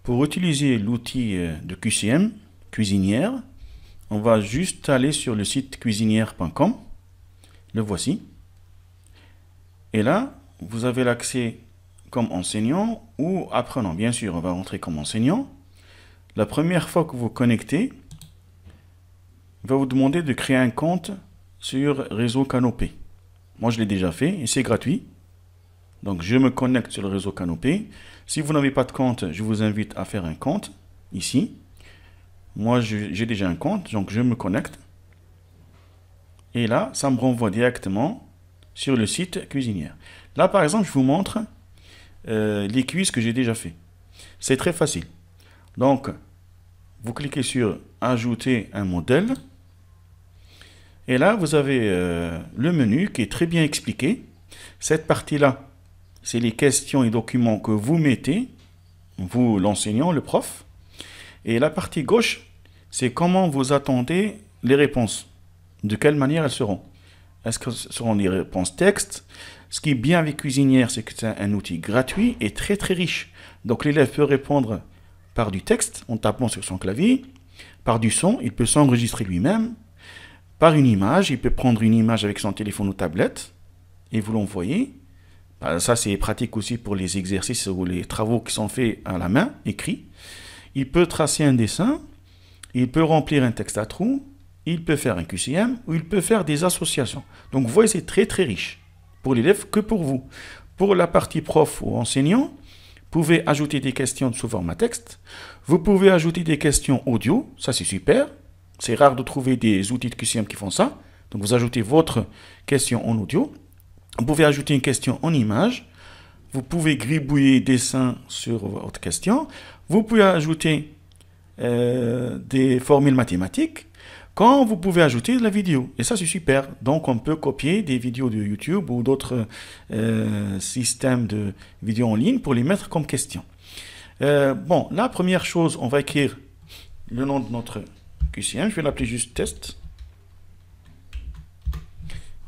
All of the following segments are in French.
Pour utiliser l'outil de QCM, Cuisinière, on va juste aller sur le site cuisinière.com. Le voici. Et là, vous avez l'accès comme enseignant ou apprenant. Bien sûr, on va rentrer comme enseignant. La première fois que vous connectez, il va vous demander de créer un compte sur Réseau Canopé. Moi, je l'ai déjà fait et c'est gratuit. Donc, je me connecte sur le réseau Canopé. Si vous n'avez pas de compte, je vous invite à faire un compte ici. Moi, j'ai déjà un compte, donc je me connecte. Et là, ça me renvoie directement sur le site Cuisinière. Là, par exemple, je vous montre les quiz que j'ai déjà fait. C'est très facile. Donc, vous cliquez sur Ajouter un modèle. Et là, vous avez le menu qui est très bien expliqué. Cette partie-là, c'est les questions et documents que vous mettez, vous, l'enseignant, le prof. Et la partie gauche, c'est comment vous attendez les réponses. De quelle manière elles seront. Est-ce que ce seront des réponses texte? Ce qui est bien avec Cuisinière, c'est que c'est un outil gratuit et très très riche. Donc l'élève peut répondre par du texte en tapant sur son clavier, par du son, il peut s'enregistrer lui-même, par une image, il peut prendre une image avec son téléphone ou tablette et vous l'envoyer. Ça, c'est pratique aussi pour les exercices ou les travaux qui sont faits à la main, écrits. Il peut tracer un dessin, il peut remplir un texte à trous, il peut faire un QCM ou il peut faire des associations. Donc, vous voyez, c'est très très riche pour l'élève que pour vous. Pour la partie prof ou enseignant, vous pouvez ajouter des questions sous format texte. Vous pouvez ajouter des questions audio, ça c'est super. C'est rare de trouver des outils de QCM qui font ça. Donc, vous ajoutez votre question en audio. Vous pouvez ajouter une question en image. Vous pouvez gribouiller dessin sur votre question. Vous pouvez ajouter des formules mathématiques. Quand vous pouvez ajouter de la vidéo. Et ça, c'est super. Donc, on peut copier des vidéos de YouTube ou d'autres systèmes de vidéos en ligne pour les mettre comme question. Bon, la première chose, on va écrire le nom de notre QCM. Je vais l'appeler juste test.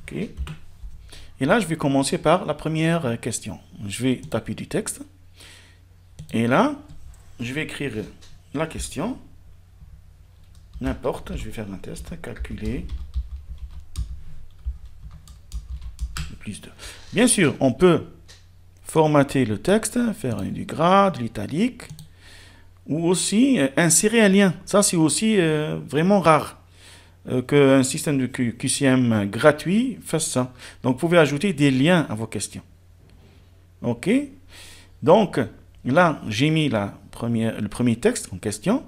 OK. Et là, je vais commencer par la première question. Je vais taper du texte. Et là, je vais écrire la question. N'importe, je vais faire un test. Calculer. Plus 2. Bien sûr, on peut formater le texte, faire du gras, de l'italique, ou aussi insérer un lien. Ça, c'est aussi vraiment rare. Qu'un système de QCM gratuit fasse ça. Donc, vous pouvez ajouter des liens à vos questions. OK? Donc, là, j'ai mis le premier texte en question.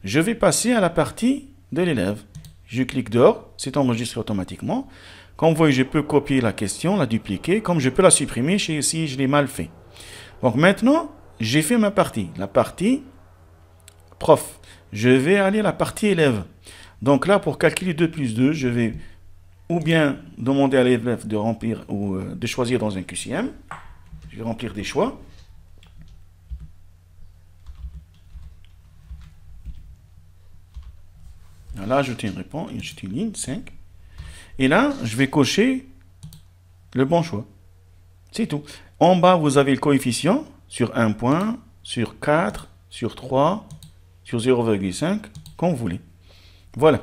Je vais passer à la partie de l'élève. Je clique dehors, c'est enregistré automatiquement. Comme vous voyez, je peux copier la question, la dupliquer, comme je peux la supprimer si je l'ai mal fait. Donc, maintenant, j'ai fait ma partie. La partie prof. Je vais aller à la partie élève. Donc là, pour calculer 2 plus 2, je vais ou bien demander à l'élève de remplir ou de choisir dans un QCM. Je vais remplir des choix. Là, ajouter une réponse, ajouter une ligne, 5. Et là, je vais cocher le bon choix. C'est tout. En bas, vous avez le coefficient sur 1 point, sur 4, sur 3, sur 0,5, comme vous voulez. Voilà.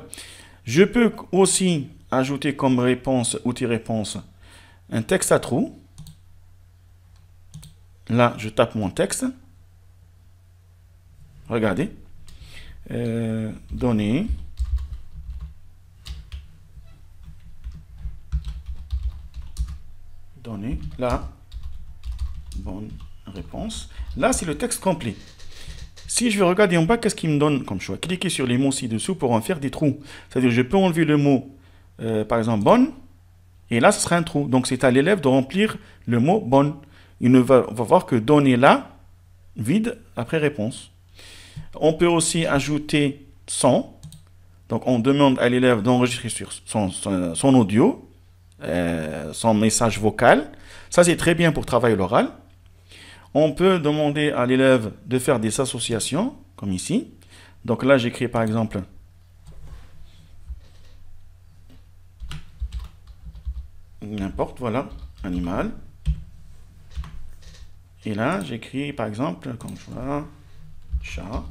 Je peux aussi ajouter comme réponse, outil réponse, un texte à trous. Là, je tape mon texte. Regardez. Données. Données. Là. Bonne réponse. Là, c'est le texte complet. Si je vais regarder en bas, qu'est-ce qu'il me donne comme choix? Cliquez sur les mots ci-dessous pour en faire des trous. C'est-à-dire, je peux enlever le mot, par exemple, bonne, et là, ce sera un trou. Donc, c'est à l'élève de remplir le mot bonne. Il va voir que donner là, vide, après réponse. On peut aussi ajouter son. Donc, on demande à l'élève d'enregistrer sur son audio, son message vocal. Ça, c'est très bien pour travailler l'oral. On peut demander à l'élève de faire des associations, comme ici. Donc là, j'écris par exemple n'importe, voilà, animal. Et là, j'écris par exemple, comme ça, chat.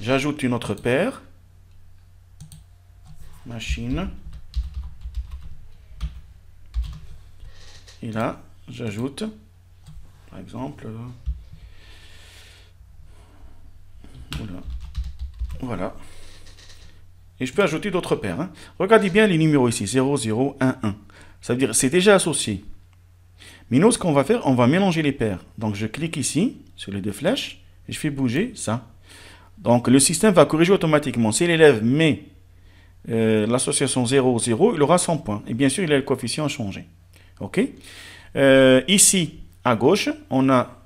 J'ajoute une autre paire. Machine. Et là, j'ajoute, par exemple, voilà. Et je peux ajouter d'autres paires. Hein. Regardez bien les numéros ici, 0, 0, 1, 1. Ça veut dire c'est déjà associé. Mais nous, ce qu'on va faire, on va mélanger les paires. Donc, je clique ici, sur les deux flèches, et je fais bouger ça. Donc, le système va corriger automatiquement. Si l'élève met l'association 0, 0, il aura 100 points. Et bien sûr, il a le coefficient à changer. OK? Ici, à gauche, on a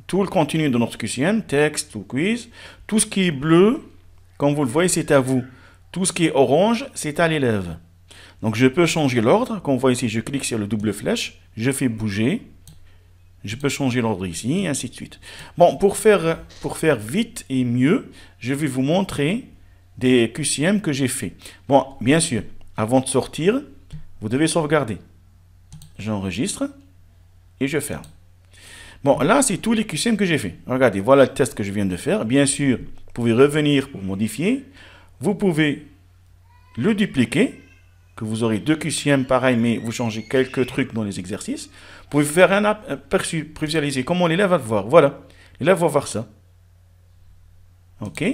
tout le contenu de notre QCM, texte ou quiz. Tout ce qui est bleu, comme vous le voyez, c'est à vous. Tout ce qui est orange, c'est à l'élève. Donc, je peux changer l'ordre. Comme vous voyez ici, je clique sur le double flèche, je fais bouger. Je peux changer l'ordre ici, et ainsi de suite. Bon, pour faire vite et mieux, je vais vous montrer des QCM que j'ai fait. Bon, bien sûr, avant de sortir, vous devez sauvegarder. J'enregistre et je ferme. Bon, là, c'est tous les QCM que j'ai fait. Regardez, voilà le test que je viens de faire. Bien sûr, vous pouvez revenir pour modifier. Vous pouvez le dupliquer, que vous aurez deux QCM pareils, mais vous changez quelques trucs dans les exercices. Vous pouvez faire un aperçu, prévisualiser comment l'élève va le voir. Voilà, l'élève va voir ça. OK?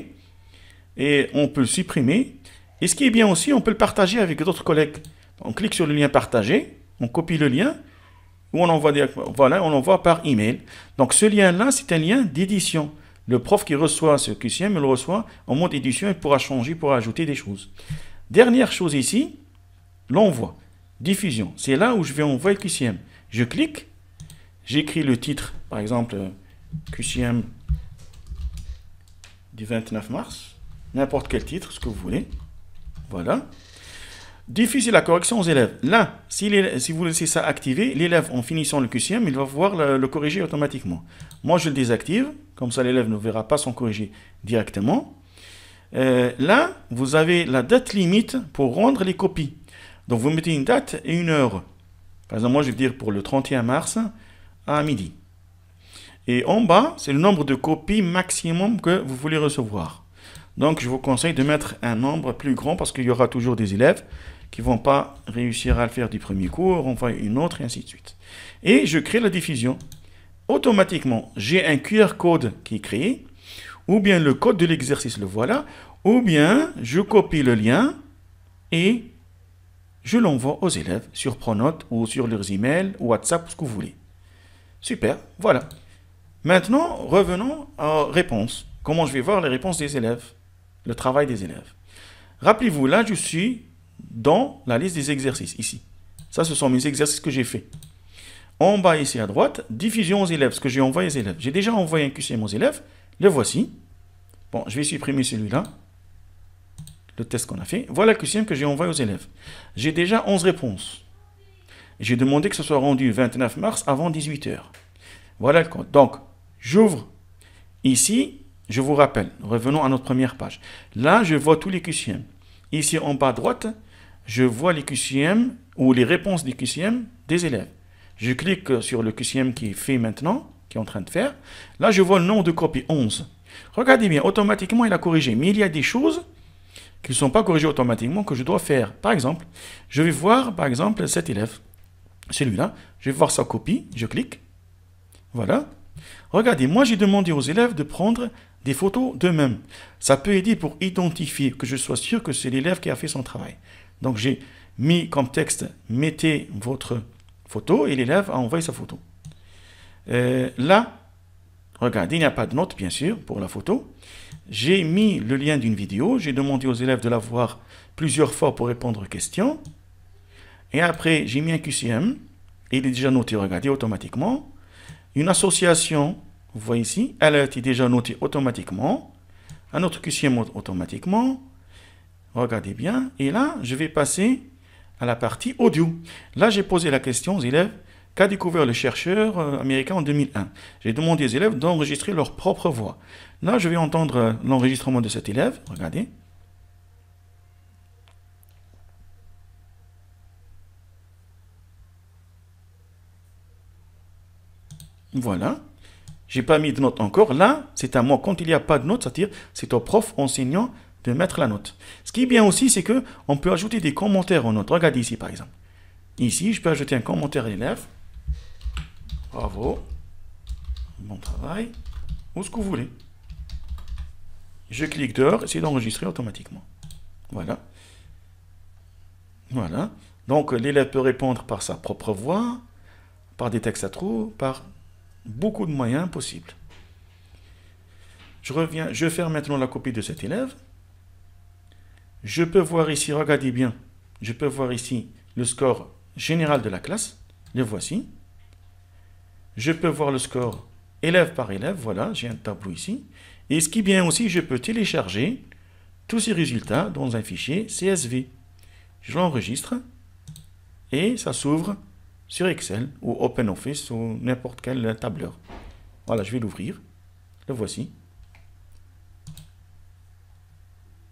Et on peut le supprimer. Et ce qui est bien aussi, on peut le partager avec d'autres collègues. On clique sur le lien partager, on copie le lien, ou on envoie, voilà, on l'envoie par email. Donc ce lien-là, c'est un lien d'édition. Le prof qui reçoit ce QCM, il le reçoit en mode édition, il pourra changer, il pourra ajouter des choses. Dernière chose ici, l'envoi, diffusion. C'est là où je vais envoyer le QCM. Je clique, j'écris le titre, par exemple, QCM du 29 mars, n'importe quel titre, ce que vous voulez. Voilà. Diffuser la correction aux élèves. Là, si vous laissez ça activé, l'élève, en finissant le QCM, il va pouvoir le corriger automatiquement. Moi, je le désactive, comme ça l'élève ne verra pas son corrigé directement. Là, vous avez la date limite pour rendre les copies. Donc, vous mettez une date et une heure. Par exemple, moi, je vais dire pour le 31 mars à midi. Et en bas, c'est le nombre de copies maximum que vous voulez recevoir. Donc, je vous conseille de mettre un nombre plus grand parce qu'il y aura toujours des élèves qui ne vont pas réussir à le faire du premier cours, on va une autre, et ainsi de suite. Et je crée la diffusion. Automatiquement, j'ai un QR code qui est créé, ou bien le code de l'exercice, le voilà, ou bien je copie le lien et je l'envoie aux élèves sur Pronote ou sur leurs emails, ou WhatsApp, ce que vous voulez. Super, voilà. Maintenant, revenons aux réponses. Comment je vais voir les réponses des élèves, le travail des élèves. Rappelez-vous, là, je suis dans la liste des exercices, ici. Ça, ce sont mes exercices que j'ai faits. En bas, ici à droite, diffusion aux élèves, ce que j'ai envoyé aux élèves. J'ai déjà envoyé un QCM aux élèves, le voici. Bon, je vais supprimer celui-là, le test qu'on a fait. Voilà le QCM que j'ai envoyé aux élèves. J'ai déjà 11 réponses. J'ai demandé que ce soit rendu le 29 mars avant 18 h. Voilà le code. Donc, j'ouvre ici, je vous rappelle, revenons à notre première page. Là, je vois tous les QCM. Ici, en bas à droite, je vois les QCM ou les réponses des QCM des élèves. Je clique sur le QCM qui est fait maintenant, qui est en train de faire. Là, je vois le nombre de copies, 11. Regardez bien, automatiquement, il a corrigé. Mais il y a des choses qui ne sont pas corrigées automatiquement que je dois faire. Par exemple, je vais voir, par exemple, cet élève. Celui-là, je vais voir sa copie, je clique. Voilà. Regardez, moi, j'ai demandé aux élèves de prendre des photos d'eux-mêmes. Ça peut aider pour identifier, que je sois sûr que c'est l'élève qui a fait son travail. Donc, j'ai mis comme texte, mettez votre photo et l'élève a envoyé sa photo. Là, regardez, il n'y a pas de note, bien sûr, pour la photo. J'ai mis le lien d'une vidéo. J'ai demandé aux élèves de la voir plusieurs fois pour répondre aux questions. Et après, j'ai mis un QCM. Il est déjà noté, regardez, automatiquement. Une association, vous voyez ici, elle a été déjà notée automatiquement. Un autre QCM automatiquement. Regardez bien. Et là, je vais passer à la partie audio. Là, j'ai posé la question aux élèves. Qu'a découvert le chercheur américain en 2001? J'ai demandé aux élèves d'enregistrer leur propre voix. Là, je vais entendre l'enregistrement de cet élève. Regardez. Voilà. J'ai pas mis de note encore. Là, c'est à moi, quand il n'y a pas de note, c'est-à-dire c'est au prof enseignant de mettre la note. Ce qui est bien aussi, c'est que on peut ajouter des commentaires aux notes. Regardez ici, par exemple. Ici, je peux ajouter un commentaire à l'élève. Bravo. Bon travail. Ou ce que vous voulez. Je clique dehors, et c'est d'enregistrer automatiquement. Voilà. Voilà. Donc, l'élève peut répondre par sa propre voix, par des textes à trous, par beaucoup de moyens possibles. Je reviens, je vais faire maintenant la copie de cet élève. Je peux voir ici, regardez bien, je peux voir ici le score général de la classe. Le voici. Je peux voir le score élève par élève. Voilà, j'ai un tableau ici. Et ce qui est bien aussi, je peux télécharger tous ces résultats dans un fichier CSV. Je l'enregistre et ça s'ouvre sur Excel ou OpenOffice ou n'importe quel tableur. Voilà, je vais l'ouvrir. Le voici.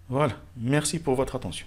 Voilà, merci pour votre attention.